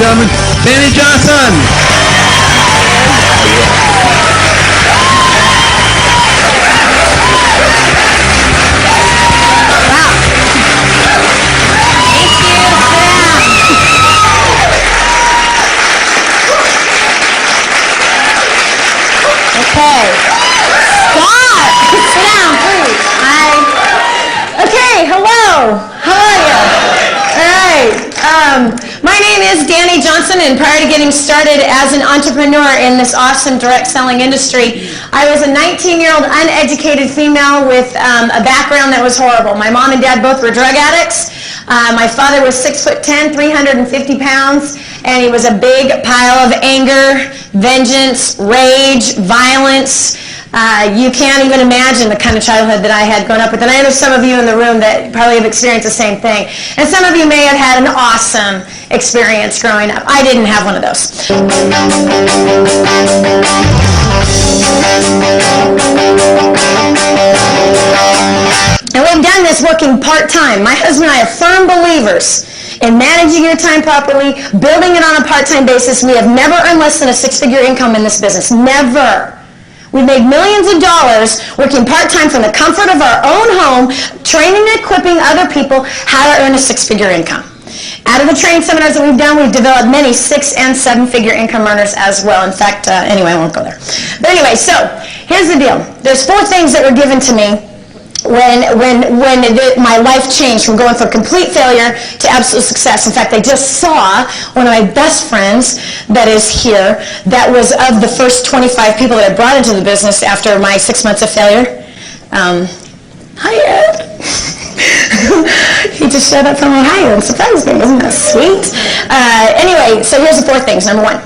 gentlemen, Danny Johnson. My name is Danny Johnson, and prior to getting started as an entrepreneur in this awesome direct selling industry, I was a 19-year-old uneducated female with a background that was horrible. My mom and dad both were drug addicts. My father was 6'10", 350 pounds, and he was a big pile of anger, vengeance, rage, violence. You can't even imagine the kind of childhood that I had growing up with. And I know some of you in the room that probably have experienced the same thing. And some of you may have had an awesome experience growing up. I didn't have one of those. And we've done this working part-time. My husband and I are firm believers in managing your time properly, building it on a part-time basis. We have never earned less than a six-figure income in this business. Never. We've made millions of dollars working part-time from the comfort of our own home, training and equipping other people how to earn a six-figure income. Out of the training seminars that we've done, we've developed many six- and seven-figure income earners as well. In fact, anyway, I won't go there. But anyway, so here's the deal. There's four things that were given to me when my life changed from going from complete failure to absolute success. In fact, I just saw one of my best friends that is here that was of the first 25 people that I brought into the business after my 6 months of failure. Hi, Ed. He just showed up from Ohio and surprised me. Isn't that sweet? Anyway, so here's the four things. Number one,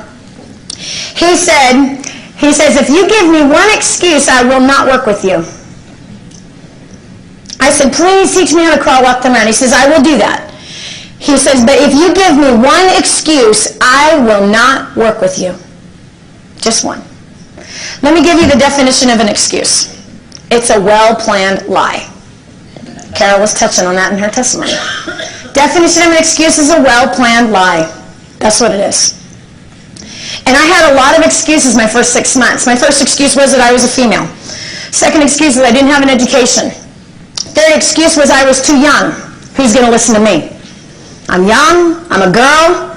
he says, if you give me one excuse, I will not work with you. I said, please teach me how to crawl, walk, turn around. He says, I will do that. He says, but if you give me one excuse, I will not work with you. Just one. Let me give you the definition of an excuse. It's a well-planned lie. Carol was touching on that in her testimony. Definition of an excuse is a well-planned lie. That's what it is. And I had a lot of excuses my first 6 months. My first excuse was that I was a female. Second excuse was I didn't have an education. Third excuse was I was too young. Who's going to listen to me? I'm young. I'm a girl.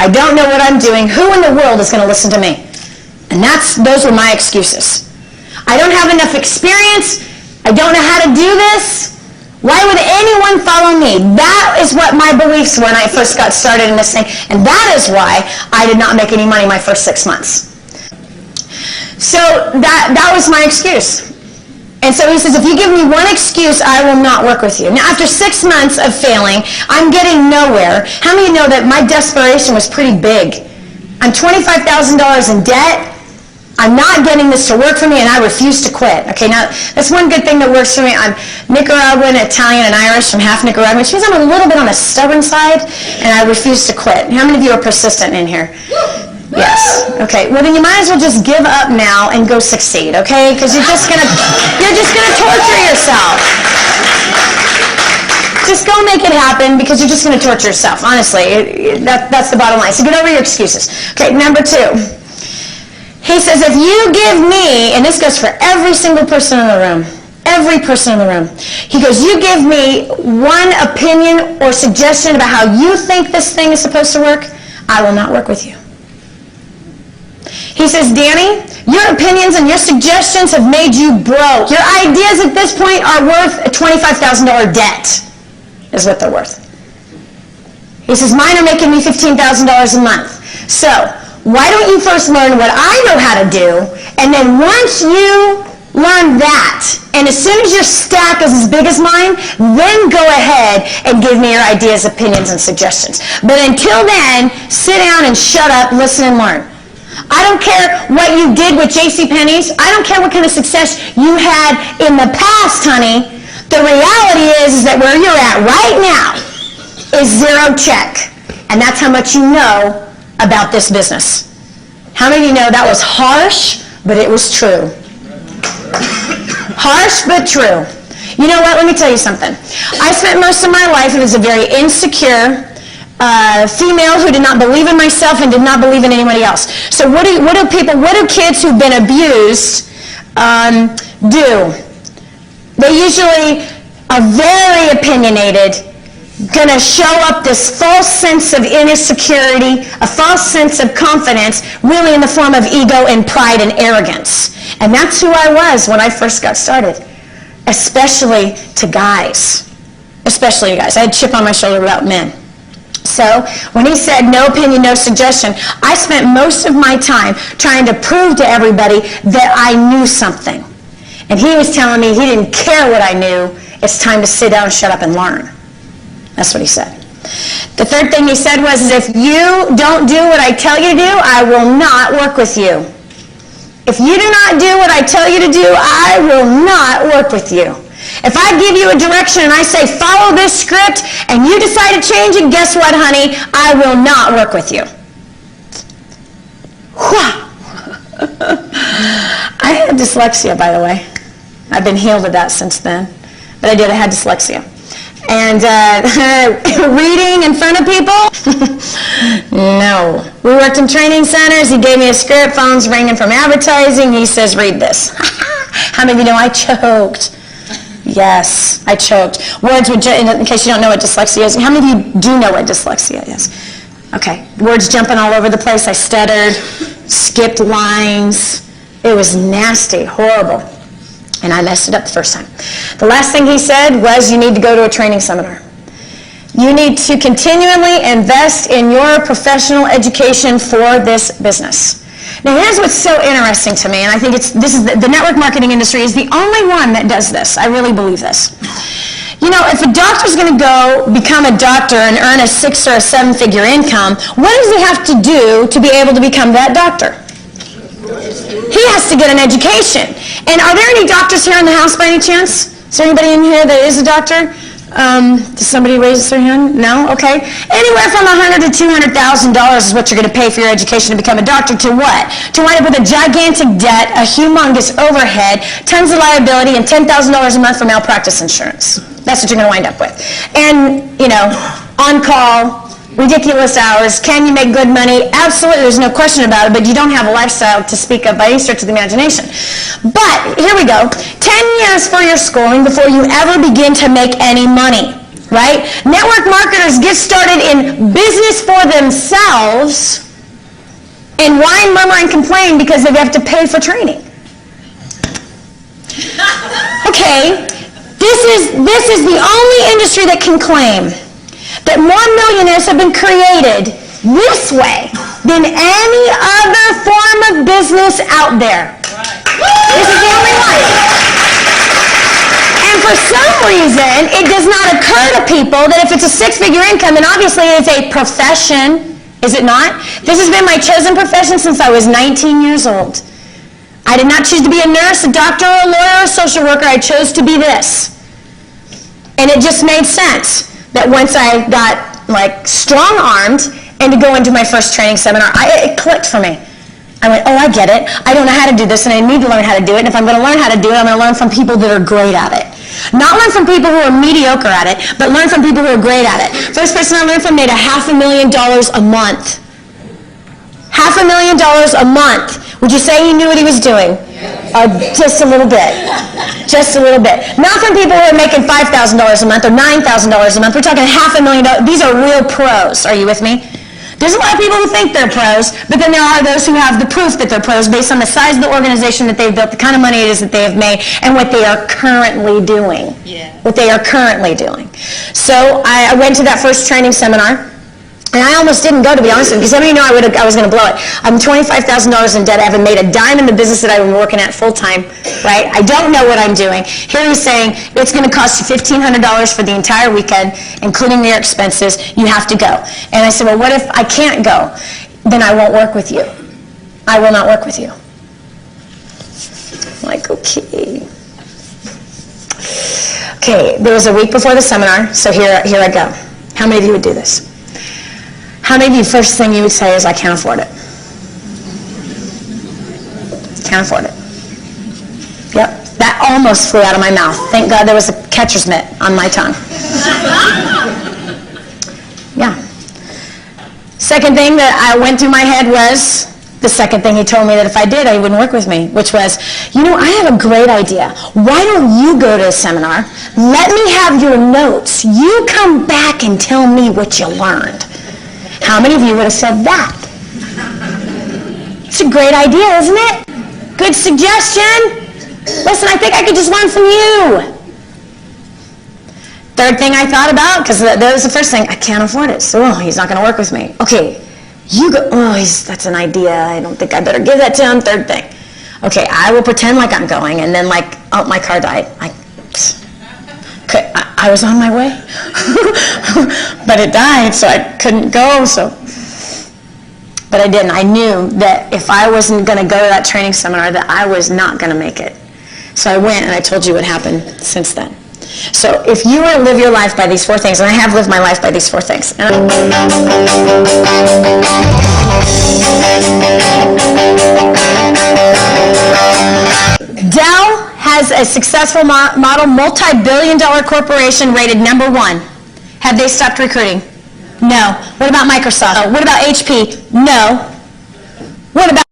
I don't know what I'm doing. Who in the world is going to listen to me? And those were my excuses. I don't have enough experience. I don't know how to do this. Why would anyone follow me? That is what my beliefs were when I first got started in this thing. And that is why I did not make any money my first 6 months. So that was my excuse. And so he says, if you give me one excuse, I will not work with you. Now, after 6 months of failing, I'm getting nowhere. How many of you know that my desperation was pretty big? I'm $25,000 in debt. I'm not getting this to work for me, and I refuse to quit. Okay, now, that's one good thing that works for me. I'm Nicaraguan, Italian, and Irish. I'm half Nicaraguan, which means I'm a little bit on the stubborn side, and I refuse to quit. How many of you are persistent in here? Yes. Okay. Well, then you might as well just give up now and go succeed. Okay? Because you're just gonna torture yourself. Just go make it happen because you're just gonna torture yourself. Honestly, that's the bottom line. So get over your excuses. Okay. Number two. He says, if you give me, and this goes for every single person in the room. Every person in the room. He goes, you give me one opinion or suggestion about how you think this thing is supposed to work, I will not work with you. He says, Danny, your opinions and your suggestions have made you broke. Your ideas at this point are worth a $25,000 debt, is what they're worth. He says, mine are making me $15,000 a month. So, why don't you first learn what I know how to do, and then once you learn that, and as soon as your stack is as big as mine, then go ahead and give me your ideas, opinions, and suggestions. But until then, sit down and shut up, listen, and learn. I don't care what you did with JCPenney's. I don't care what kind of success you had in the past, honey. The reality is that where you're at right now is zero check. And that's how much you know about this business. How many of you know that was harsh, but it was true? Harsh, but true. You know what? Let me tell you something. I spent most of my life as a very insecure, female who did not believe in myself and did not believe in anybody else. So what do kids who've been abused do? They usually are very opinionated, gonna show up this false sense of inner security, a false sense of confidence, really in the form of ego and pride and arrogance. And that's who I was when I first got started, especially to guys. Especially to guys. I had a chip on my shoulder about men. So when he said no opinion, no suggestion, I spent most of my time trying to prove to everybody that I knew something. And he was telling me he didn't care what I knew. It's time to sit down, shut up, and learn. That's what he said. The third thing he said was, if you don't do what I tell you to do, I will not work with you. If you do not do what I tell you to do, I will not work with you. If I give you a direction and I say, follow this script, and you decide to change it, guess what, honey? I will not work with you. I had dyslexia, by the way. I've been healed of that since then. But I had dyslexia. And reading in front of people? No. We worked in training centers. He gave me a script, phones ringing from advertising. He says, read this. How many of you know I choked? Yes, I choked. Words would, in case you don't know what dyslexia is. How many of you do know what dyslexia is? Okay. Words jumping all over the place. I stuttered, skipped lines. It was nasty, horrible. And I messed it up the first time. The last thing he said was, you need to go to a training seminar. You need to continually invest in your professional education for this business. Now here's what's so interesting to me, and I think the network marketing industry is the only one that does this. I really believe this. You know, if a doctor's going to go become a doctor and earn a 6 or a 7-figure income, what does he have to do to be able to become that doctor? He has to get an education. And are there any doctors here in the house by any chance? Is there anybody in here that is a doctor? Does somebody raise their hand? No? Okay. Anywhere from $100,000 to $200,000 is what you're going to pay for your education to become a doctor. To what? To wind up with a gigantic debt, a humongous overhead, tons of liability, and $10,000 a month for malpractice insurance. That's what you're going to wind up with. And, you know, on call, ridiculous hours. Can you make good money? Absolutely, there's no question about it, but you don't have a lifestyle to speak of by any stretch of the imagination. But, here we go, 10 years for your schooling before you ever begin to make any money, right? Network marketers get started in business for themselves and whine, murmur, and complain because they have to pay for training. Okay, this is the only industry that can claim that more millionaires have been created this way than any other form of business out there. This is the only one. And for some reason, it does not occur to people that if it's a 6-figure income, then obviously it's a profession, is it not? This has been my chosen profession since I was 19 years old. I did not choose to be a nurse, a doctor, a lawyer, or a social worker. I chose to be this. And it just made sense that once I got like strong-armed and to go into my first training seminar, it clicked for me. I went, oh, I get it. I don't know how to do this, and I need to learn how to do it. And if I'm going to learn how to do it, I'm going to learn from people that are great at it. Not learn from people who are mediocre at it, but learn from people who are great at it. First person I learned from made $500,000 a month. $500,000 a month. Would you say he knew what he was doing? Just a little bit. Just a little bit. Not from people who are making $5,000 a month or $9,000 a month. We're talking $500,000. These are real pros. Are you with me? There's a lot of people who think they're pros, but then there are those who have the proof that they're pros based on the size of the organization that they've built, the kind of money it is that they have made, and what they are currently doing. Yeah. What they are currently doing. So I went to that first training seminar. And I almost didn't go, to be honest with you, because some of you know I was going to blow it. I'm $25,000 in debt. I haven't made a dime in the business that I've been working at full time, right? I don't know what I'm doing. Here he's saying it's going to cost you $1,500 for the entire weekend, including your expenses. You have to go. And I said, well, what if I can't go? Then I won't work with you. I will not work with you. I'm like, okay. Okay, there was a week before the seminar, so here I go. How many of you would do this? How many of you, first thing you would say is, I can't afford it? Can't afford it. Yep, that almost flew out of my mouth. Thank God there was a catcher's mitt on my tongue. Yeah. Second thing that I went through my head was, the second thing he told me that if I did, he wouldn't work with me, which was, you know, I have a great idea. Why don't you go to a seminar? Let me have your notes. You come back and tell me what you learned. How many of you would have said that? It's a great idea, isn't it? Good suggestion. Listen, I think I could just learn from you. Third thing I thought about, because that was the first thing, I can't afford it, so he's not going to work with me. Okay, you go, that's an idea, I don't think I better give that to him. Third thing, okay, I will pretend like I'm going, and then like, oh, my car died. I was on my way, but it died, so I couldn't go, but I didn't. I knew that if I wasn't going to go to that training seminar, that I was not going to make it. So I went, and I told you what happened since then. So if you want to live your life by these 4 things, and I have lived my life by these 4 things. Dell has a successful model, multi-billion-dollar corporation rated number 1. Have they stopped recruiting? No. What about Microsoft? What about HP? No. What about